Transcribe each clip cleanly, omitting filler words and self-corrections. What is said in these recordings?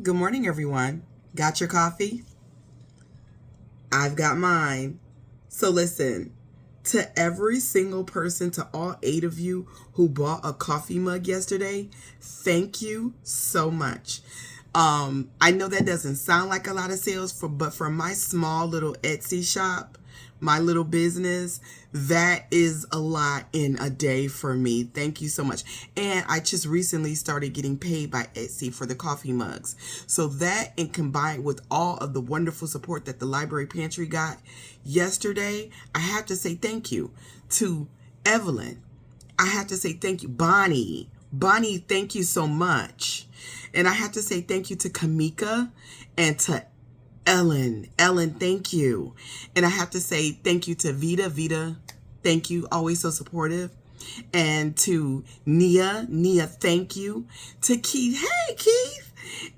Good morning, everyone. Got your coffee? I've got mine. So listen, to every single person, to all 8 of you who bought a coffee mug yesterday, thank you so much. I know that doesn't sound like a lot of sales but for my small little Etsy shop, my little business, that is a lot in a day for me. Thank you so much. And I just recently started getting paid by Etsy for the coffee mugs. So that, and combined with all of the wonderful support that the Library Pantry got yesterday, I have to say thank you to Evelyn. I have to say thank you, Bonnie. Bonnie, thank you so much. And I have to say thank you to Kamika and to Ellen. Ellen, thank you. And I have to say thank you to Vita. Vita, thank you. Always so supportive. And to Nia. Nia, thank you. To Keith. Hey, Keith.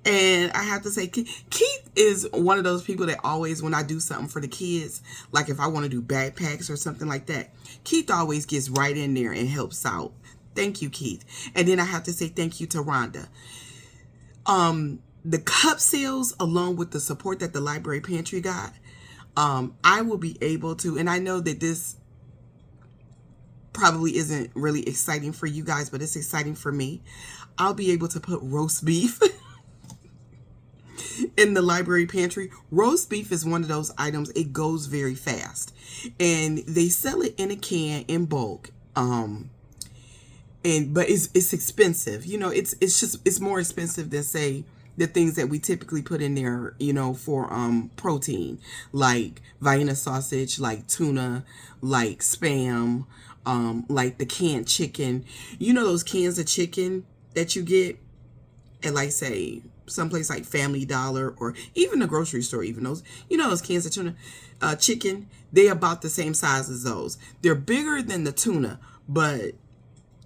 And I have to say, Keith is one of those people that always, when I do something for the kids, like if I want to do backpacks or something like that, Keith always gets right in there and helps out. Thank you, Keith. And then I have to say thank you to Rhonda. The cup sales, along with the support that the Library Pantry got, I will be able to, and I know that this probably isn't really exciting for you guys, but it's exciting for me. I'll be able to put roast beef in the Library Pantry. Roast beef is one of those items, it goes very fast. And they sell it in a can in bulk. But it's expensive. You know, it's more expensive than, say, the things that we typically put in there, you know, for protein, like Vienna sausage, like tuna, like Spam, like the canned chicken. You know those cans of chicken that you get at, like, say, someplace like Family Dollar or even the grocery store, even those, you know, those cans of tuna, chicken, they're about the same size as those. They're bigger than the tuna, but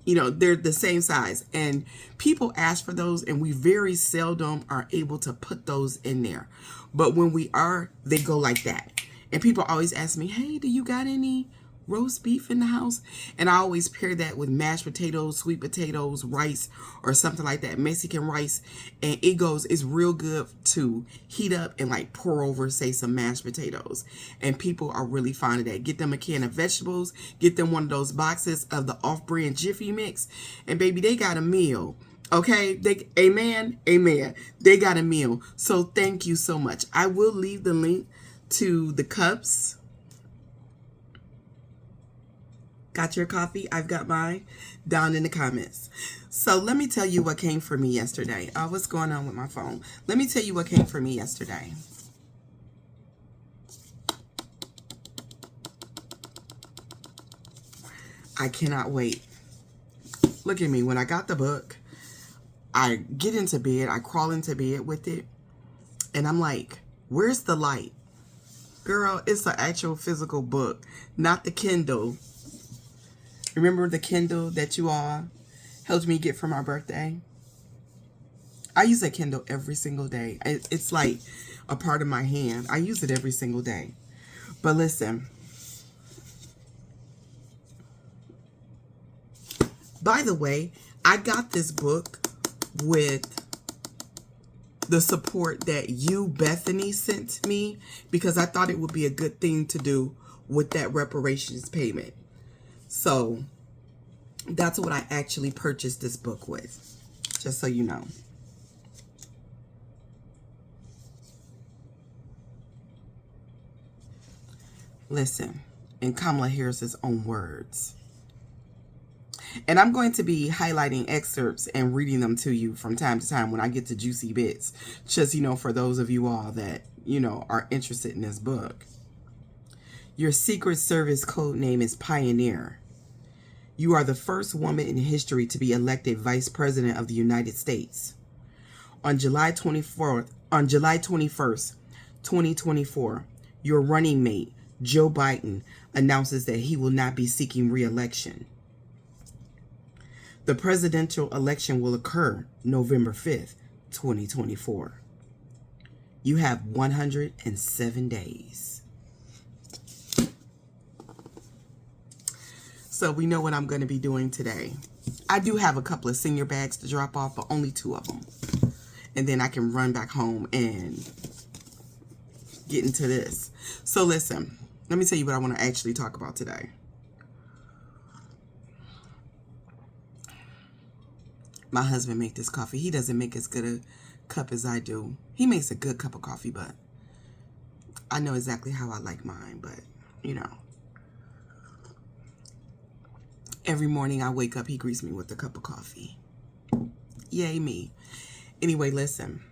you know, they're the same size, and people ask for those, and we very seldom are able to put those in there. But when we are, they go like that. And people always ask me, hey, do you got any roast beef in the house? And I always pair that with mashed potatoes, sweet potatoes, rice, or something like that, Mexican rice. And it's real good to heat up and like pour over, say, some mashed potatoes. And people are really fond of that. Get them a can of vegetables, get them one of those boxes of the off-brand Jiffy Mix, and baby, they got a meal. Okay, amen, amen. They got a meal. So thank you so much. I will leave the link to the cups. Got your coffee? I've got mine down in the comments. So let me tell you what came for me yesterday. What's going on with my phone? Let me tell you what came for me yesterday. I cannot wait. Look at me. When I got the book, I get into bed. I crawl into bed with it. And I'm like, where's the light? Girl, it's an actual physical book, not the Kindle. Remember the Kindle that you all helped me get for my birthday? I use a Kindle every single day. It's like a part of my hand. I use it every single day. But listen, by the way, I got this book with the support that you, Bethany, sent me, because I thought it would be a good thing to do with that reparations payment. So that's what I actually purchased this book with, just so you know. Listen, in Kamala Harris's own words. And I'm going to be highlighting excerpts and reading them to you from time to time when I get to juicy bits, just, you know, for those of you all that, you know, are interested in this book. Your Secret Service code name is Pioneer. You are the first woman in history to be elected Vice President of the United States. On July 21st, 2024, your running mate, Joe Biden, announces that he will not be seeking re-election. The presidential election will occur November 5th, 2024. You have 107 days. So we know what I'm going to be doing today. I do have a couple of senior bags to drop off, but only 2 of them. and then I can run back home and get into this. So listen, let me tell you what I want to actually talk about today. My husband makes this coffee. He doesn't make as good a cup as I do. He makes a good cup of coffee, but I know exactly how I like mine. But, you know, every morning I wake up, he greets me with a cup of coffee. Yay me. Anyway, listen.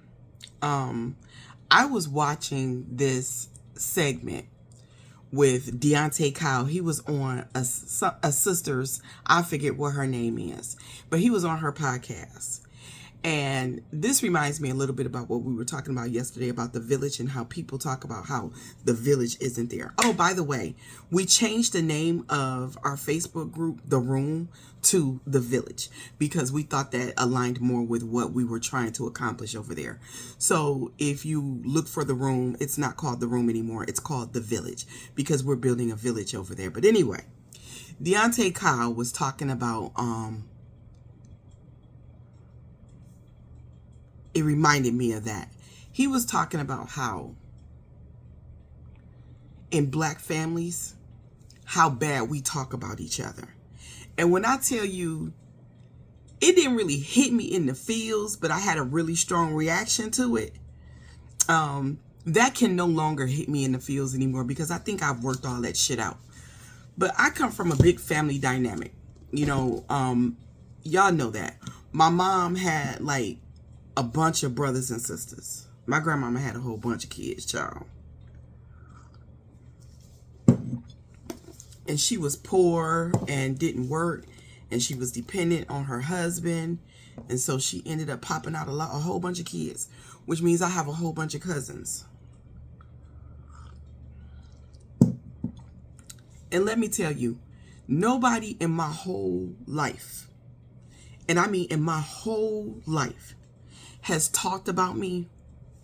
I was watching this segment with Deontay Kyle. He was on a sister's, I forget what her name is, but he was on her podcast. And this reminds me a little bit about what we were talking about yesterday about the village and how people talk about how the village isn't there. Oh, by the way, we changed the name of our Facebook group, The Room, to The Village, because we thought that aligned more with what we were trying to accomplish over there. So if you look for The Room, it's not called The Room anymore. It's called The Village, because we're building a village over there. But anyway, Deontay Kyle was talking about, it reminded me of that. He was talking about how in black families, how bad we talk about each other. And when I tell you, it didn't really hit me in the feels, but I had a really strong reaction to it. That can no longer hit me in the feels anymore, because I think I've worked all that shit out. But I come from a big family dynamic. You know, y'all know that. My mom had like a bunch of brothers and sisters. My grandmama had a whole bunch of kids, child. And she was poor and didn't work, and she was dependent on her husband, and so she ended up popping out a whole bunch of kids, which means I have a whole bunch of cousins. And let me tell you, nobody in my whole life, and I mean in my whole life, has talked about me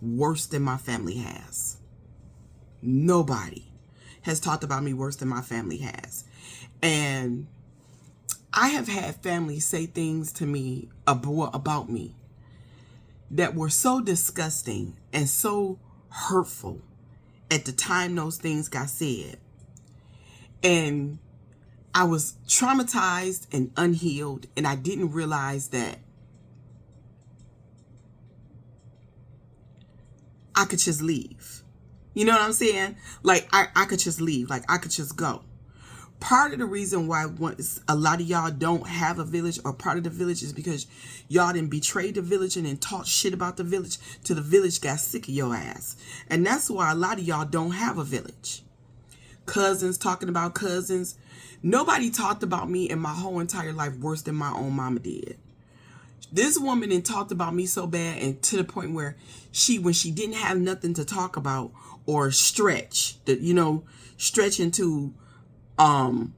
worse than my family has. Nobody has talked about me worse than my family has. And I have had family say things to me about me that were so disgusting and so hurtful at the time those things got said. And I was traumatized and unhealed, and I didn't realize that I could just leave. You know what I'm saying? Like, I could just leave. Like, I could just go. Part of the reason why a lot of y'all don't have a village or part of the village is because y'all didn't betray the village and then talk shit about the village till the village got sick of your ass. And that's why a lot of y'all don't have a village. Cousins talking about cousins. Nobody talked about me in my whole entire life worse than my own mama did. This woman then talked about me so bad, and to the point where when she didn't have nothing to talk about or stretch into and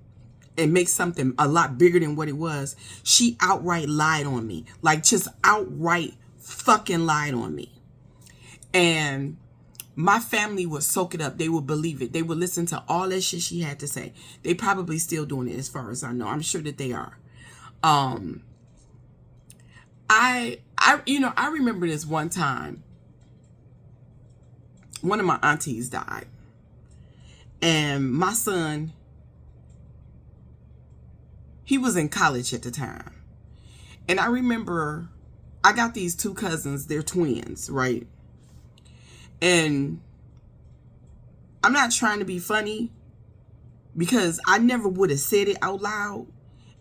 make something a lot bigger than what it was, she outright lied on me. Like, just outright fucking lied on me. And my family would soak it up. They would believe it. They would listen to all that shit she had to say. They probably still doing it, as far as I know. I'm sure that they are. I remember this one time, one of my aunties died, and my son, he was in college at the time. And I remember I got these two cousins, they're twins, right? And I'm not trying to be funny, because I never would have said it out loud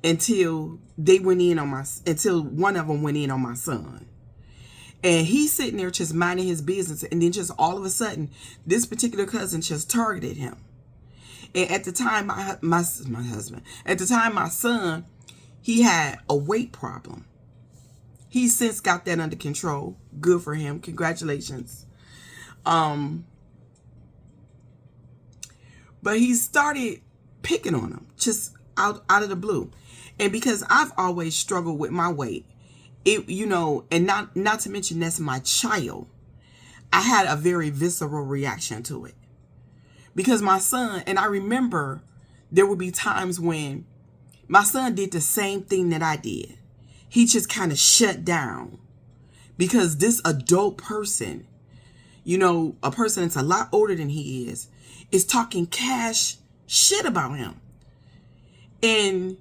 until until one of them went in on my son. And he's sitting there just minding his business, and then just all of a sudden, this particular cousin just targeted him. And at the time, my son, he had a weight problem. He's since got that under control. Good for him. Congratulations. But he started picking on him just out of the blue. And because I've always struggled with my weight, and not to mention that's my child, I had a very visceral reaction to it. Because my son, and I remember there would be times when my son did the same thing that I did. He just kind of shut down because this adult person, you know, a person that's a lot older than he is talking cash shit about him. And,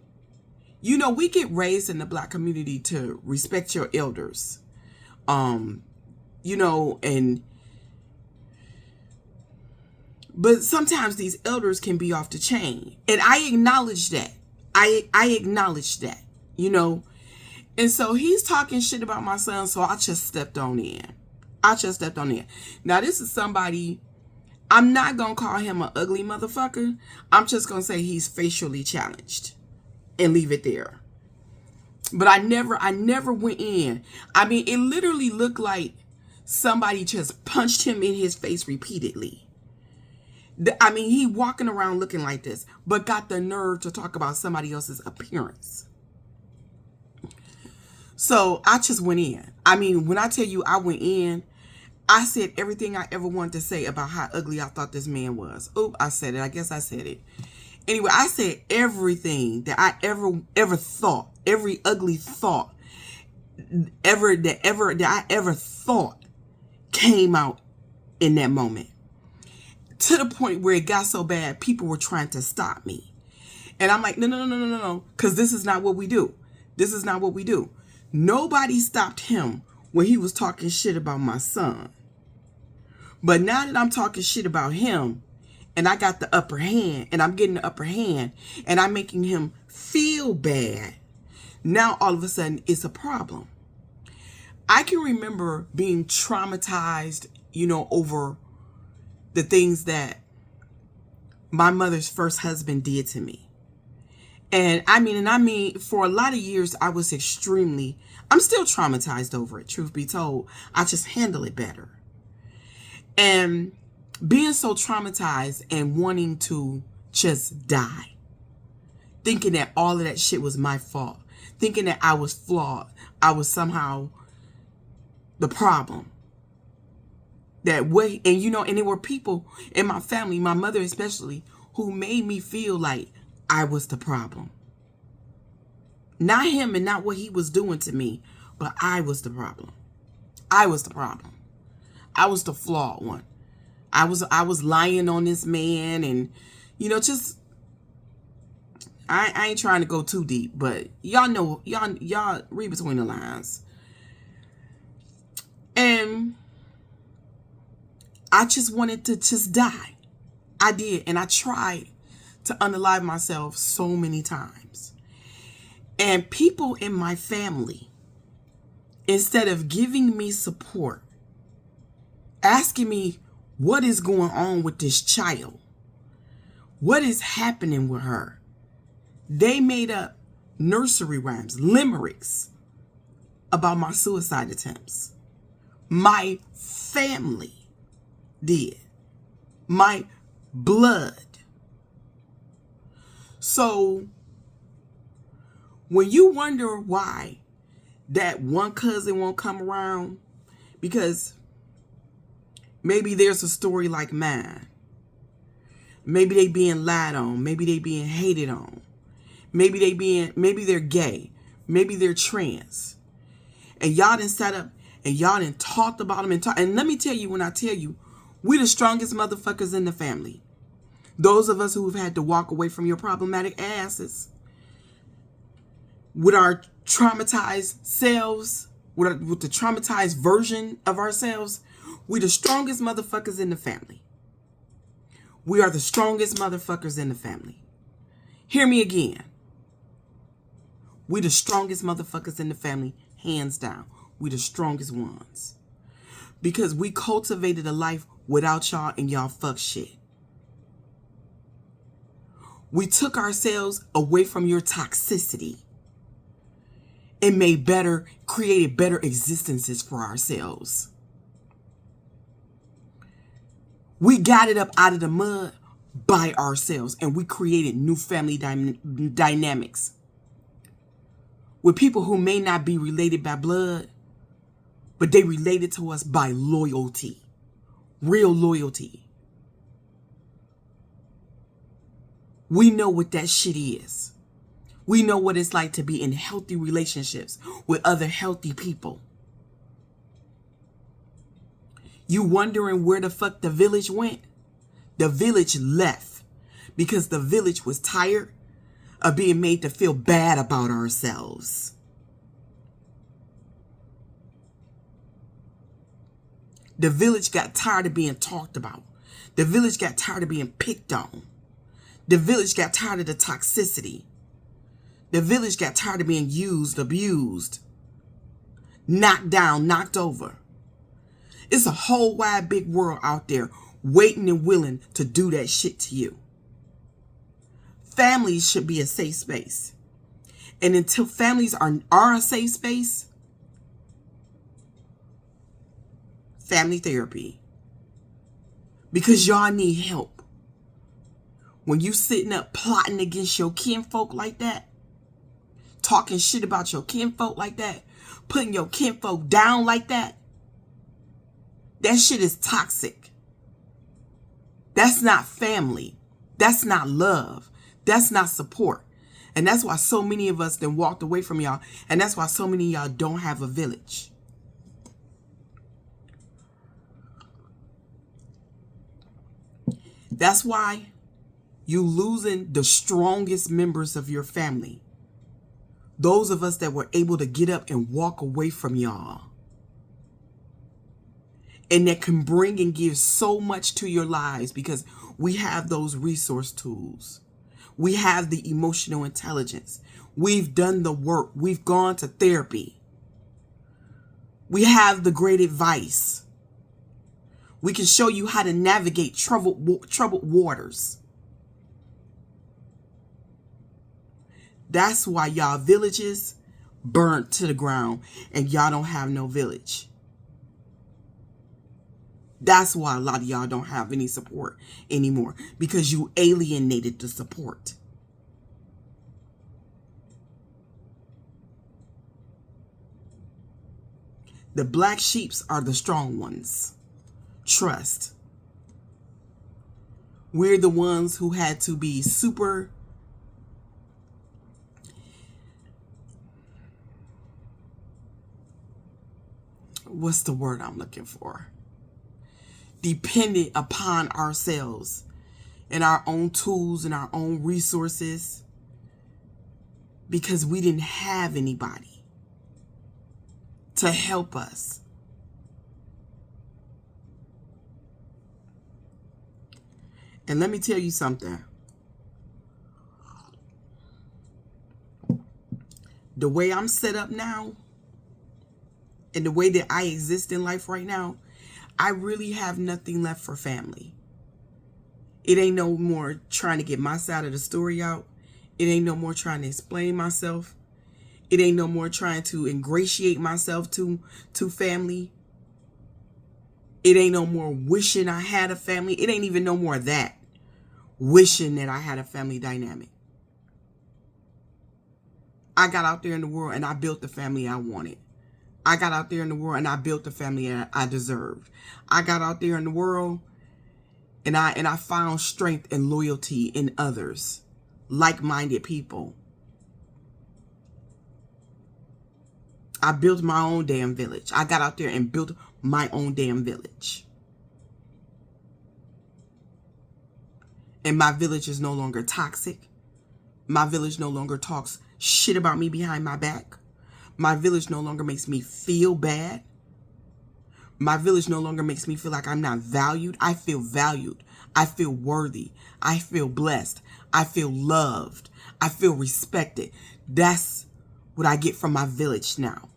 you know, we get raised in the Black community to respect your elders. You know, but sometimes these elders can be off the chain. And I acknowledge that. I acknowledge that, you know. And so he's talking shit about my son, so I just stepped on in. Now, this is somebody, I'm not going to call him an ugly motherfucker. I'm just going to say he's facially challenged and leave it there. But I never went in. I mean, it literally looked like somebody just punched him in his face repeatedly. I mean, he walking around looking like this, but got the nerve to talk about somebody else's appearance. So I just went in. I mean, when I tell you I went in, I said everything I ever wanted to say about how ugly I thought this man was. Oh, I said it. I guess I said it. Anyway, I said everything that I ever thought, every ugly thought that I ever thought came out in that moment. To the point where it got so bad, people were trying to stop me. And I'm like, no, because this is not what we do. This is not what we do. Nobody stopped him when he was talking shit about my son. But now that I'm talking shit about him, and I got the upper hand, and I'm getting the upper hand, and I'm making him feel bad, now all of a sudden it's a problem. I can remember being traumatized, you know, over the things that my mother's first husband did to me. And I mean, for a lot of years, I'm still traumatized over it, truth be told. I just handle it better. And being so traumatized and wanting to just die. Thinking that all of that shit was my fault. Thinking that I was flawed. I was somehow the problem. And there were people in my family, my mother especially, who made me feel like I was the problem. Not him and not what he was doing to me, but I was the problem. I was the problem. I was the flawed one. I was lying on this man, and just I ain't trying to go too deep, but y'all read between the lines. And I just wanted to just die. I did, and I tried to unalive myself so many times. And people in my family, instead of giving me support, asking me what is going on with this child, what is happening with her, they made up nursery rhymes, limericks about my suicide attempts. My family did. My blood. So when you wonder why that one cousin won't come around, because maybe there's a story like mine. Maybe they being lied on. Maybe they being hated on. Maybe they're gay. Maybe they're trans. And y'all done sat up and y'all done talked about them and let me tell you, when I tell you, we the strongest motherfuckers in the family. Those of us who have had to walk away from your problematic asses with our traumatized selves, with the traumatized version of ourselves, we the strongest motherfuckers in the family. We are the strongest motherfuckers in the family. Hear me again. We the strongest motherfuckers in the family, hands down. We the strongest ones. Because we cultivated a life without y'all and y'all fuck shit. We took ourselves away from your toxicity and created better existences for ourselves. We got it up out of the mud by ourselves, and we created new family dynamics with people who may not be related by blood, but they related to us by loyalty, real loyalty. We know what that shit is. We know what it's like to be in healthy relationships with other healthy people. You wondering where the fuck the village went? The village left because the village was tired of being made to feel bad about ourselves. The village got tired of being talked about. The village got tired of being picked on. The village got tired of the toxicity. The village got tired of being used, abused, knocked down, knocked over. It's a whole wide big world out there waiting and willing to do that shit to you. Families should be a safe space. And until families are a safe space, family therapy. Because y'all need help. When you sitting up plotting against your kinfolk like that, talking shit about your kinfolk like that, putting your kinfolk down like that, that shit is toxic. That's not family. That's not love. That's not support. And that's why so many of us then walked away from y'all. And that's why so many of y'all don't have a village. That's why you losing the strongest members of your family. Those of us that were able to get up and walk away from y'all. And that can bring and give so much to your lives because we have those resource tools. We have the emotional intelligence. We've done the work. We've gone to therapy. We have the great advice. We can show you how to navigate troubled waters. That's why y'all villages burnt to the ground and y'all don't have no village. That's why a lot of y'all don't have any support anymore, because you alienated the support. The black sheeps are the strong ones. Trust. We're the ones who had to be super what's the word I'm looking for? Dependent upon ourselves and our own tools and our own resources because we didn't have anybody to help us. And let me tell you something. The way I'm set up now and the way that I exist in life right now, I really have nothing left for family. It ain't no more trying to get my side of the story out. It ain't no more trying to explain myself. It ain't no more trying to ingratiate myself to family. It ain't no more wishing I had a family. It ain't even no more of that. Wishing that I had a family dynamic. I got out there in the world and I built the family I wanted. I got out there in the world and I built the family I deserved. I got out there in the world and I found strength and loyalty in others, like-minded people. I built my own damn village. I got out there and built my own damn village. And my village is no longer toxic. My village no longer talks shit about me behind my back. My village no longer makes me feel bad. My village no longer makes me feel like I'm not valued. I feel valued. I feel worthy. I feel blessed. I feel loved. I feel respected. That's what I get from my village now.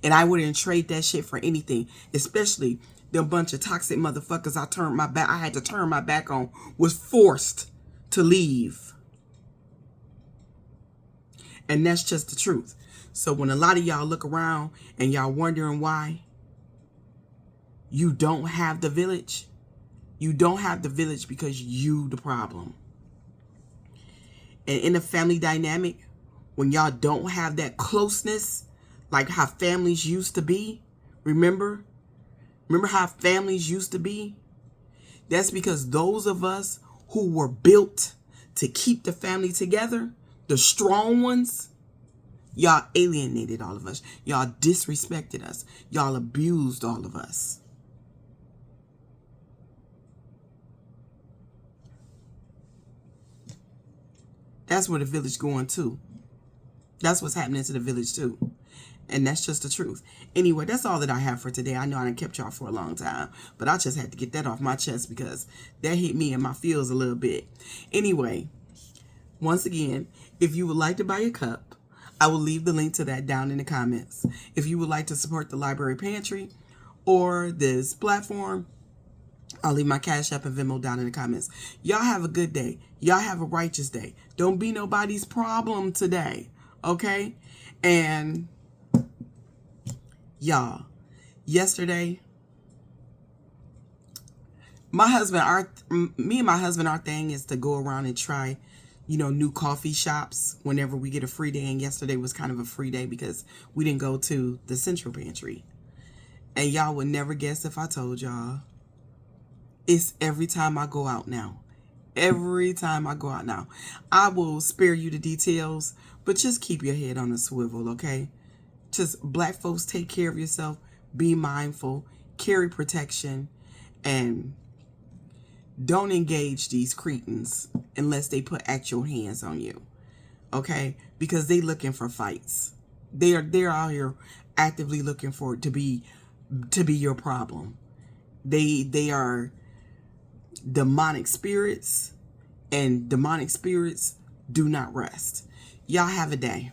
And I wouldn't trade that shit for anything, especially the bunch of toxic motherfuckers I had to turn my back on, was forced to leave. And that's just the truth. So when a lot of y'all look around and y'all wondering why you don't have the village, you don't have the village because you the problem. And in a family dynamic, when y'all don't have that closeness, like how families used to be, remember how families used to be? That's because those of us who were built to keep the family together, the strong ones, y'all alienated all of us. Y'all disrespected us. Y'all abused all of us. That's where the village going too. That's what's happening to the village too. And that's just the truth. Anyway, that's all that I have for today. I know I done kept y'all for a long time, but I just had to get that off my chest because that hit me in my feels a little bit. Anyway, once again, if you would like to buy a cup, I will leave the link to that down in the comments. If you would like to support the Library Pantry or this platform, I'll leave my Cash App and Venmo down in the comments. Y'all have a good day. Y'all have a righteous day. Don't be nobody's problem today, okay? And y'all, yesterday, me and my husband, our thing is to go around and try, new coffee shops whenever we get a free day. And yesterday was kind of a free day because we didn't go to the Central Pantry. And y'all would never guess if I told y'all. It's every time I go out now. Every time I go out now. I will spare you the details, but just keep your head on a swivel, okay? Just black folks, take care of yourself. Be mindful. Carry protection. And don't engage these cretins unless they put actual hands on you, okay? Because they looking for fights. They're out here actively looking for to be your problem. They are demonic spirits, and demonic spirits do not rest. Y'all have a day.